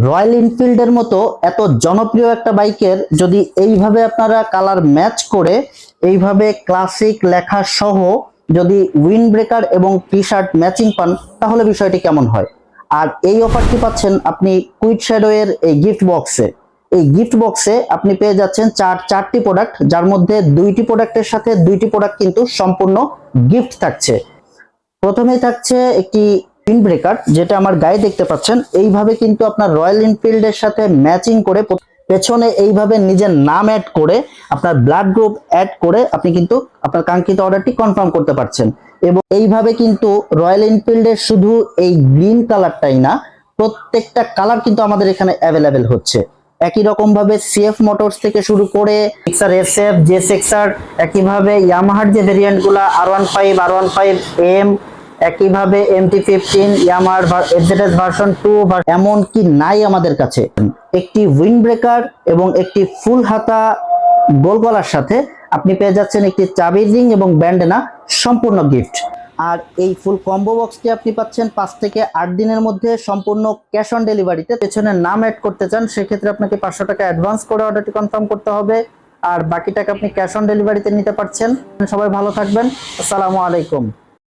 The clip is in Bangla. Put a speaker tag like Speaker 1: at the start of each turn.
Speaker 1: রয়্যাল এনফিল্ডের মতো এত জনপ্রিয় একটা বাইকের যদি এইভাবে আপনারা কালার ম্যাচ করে এইভাবে ক্লাসিক লেখা সহ যদি উইন্ড ব্রেকার এবং টি শার্ট ম্যাচিং পান তাহলে বিষয়টি কেমন হয়। আর এই অফারটি পাচ্ছেন আপনি কুইট শ্যাডো এর এই গিফট বক্সে। এই গিফট বক্সে আপনি পেয়ে যাচ্ছেন চারটি প্রোডাক্ট, যার মধ্যে দুইটি প্রোডাক্টের সাথে দুইটি প্রোডাক্ট কিন্তু সম্পূর্ণ গিফট থাকছে। প্রথমেই থাকছে একটি উইন্ড ব্রেকার, যেটা আমার গায়ে দেখতে পাচ্ছেন। এইভাবে কিন্তু আপনার রয়্যাল এনফিল্ডের সাথে ম্যাচিং করে পেছনে এইভাবে নিজের নাম অ্যাড করে আপনার ব্লাড গ্রুপ অ্যাড করে আপনি কিন্তু আপনার কাঙ্ক্ষিত অর্ডারটি কনফার্ম করতে পারছেন। এবং এইভাবে কিন্তু রয়্যাল এনফিল্ডের শুধু এই গ্রিন কালারটাই না, প্রত্যেকটা কালার কিন্তু আমাদের এখানে অ্যাভেলেবেল হচ্ছে। একই রকম ভাবে সিএফ মোটরস থেকে শুরু করে এক্সআর এসএফ জেএসএক্সআর, একইভাবে ইয়ামাহার যে ভেরিয়েন্ট গুলা R15 R15M, একইভাবে MT15 ইয়ামাহার এফজেডএস ভার্সন 2 এমনকি নাই আমাদের কাছে। একটি উইন্ড ব্রেকার এবং একটি ফুল হাতা গোল গলার সাথে আপনি পেয়ে যাচ্ছেন একটি চাবির রিং এবং ব্যান্ডেনা, সম্পূর্ণ গিফট। আর এই ফুল কম্বো বক্সটি আপনি পাচ্ছেন 5 থেকে 8 দিনের মধ্যে সম্পূর্ণ ক্যাশ অন ডেলিভারিতে। পেছনে নাম অ্যাড করতে চান সেক্ষেত্রে আপনাকে 500 টাকা অ্যাডভান্স করে অর্ডারটি কনফার্ম করতে হবে, আর বাকি টাকা আপনি ক্যাশ অন ডেলিভারিতে নিতে পারছেন। সবাই ভালো থাকবেন, আসসালামু আলাইকুম।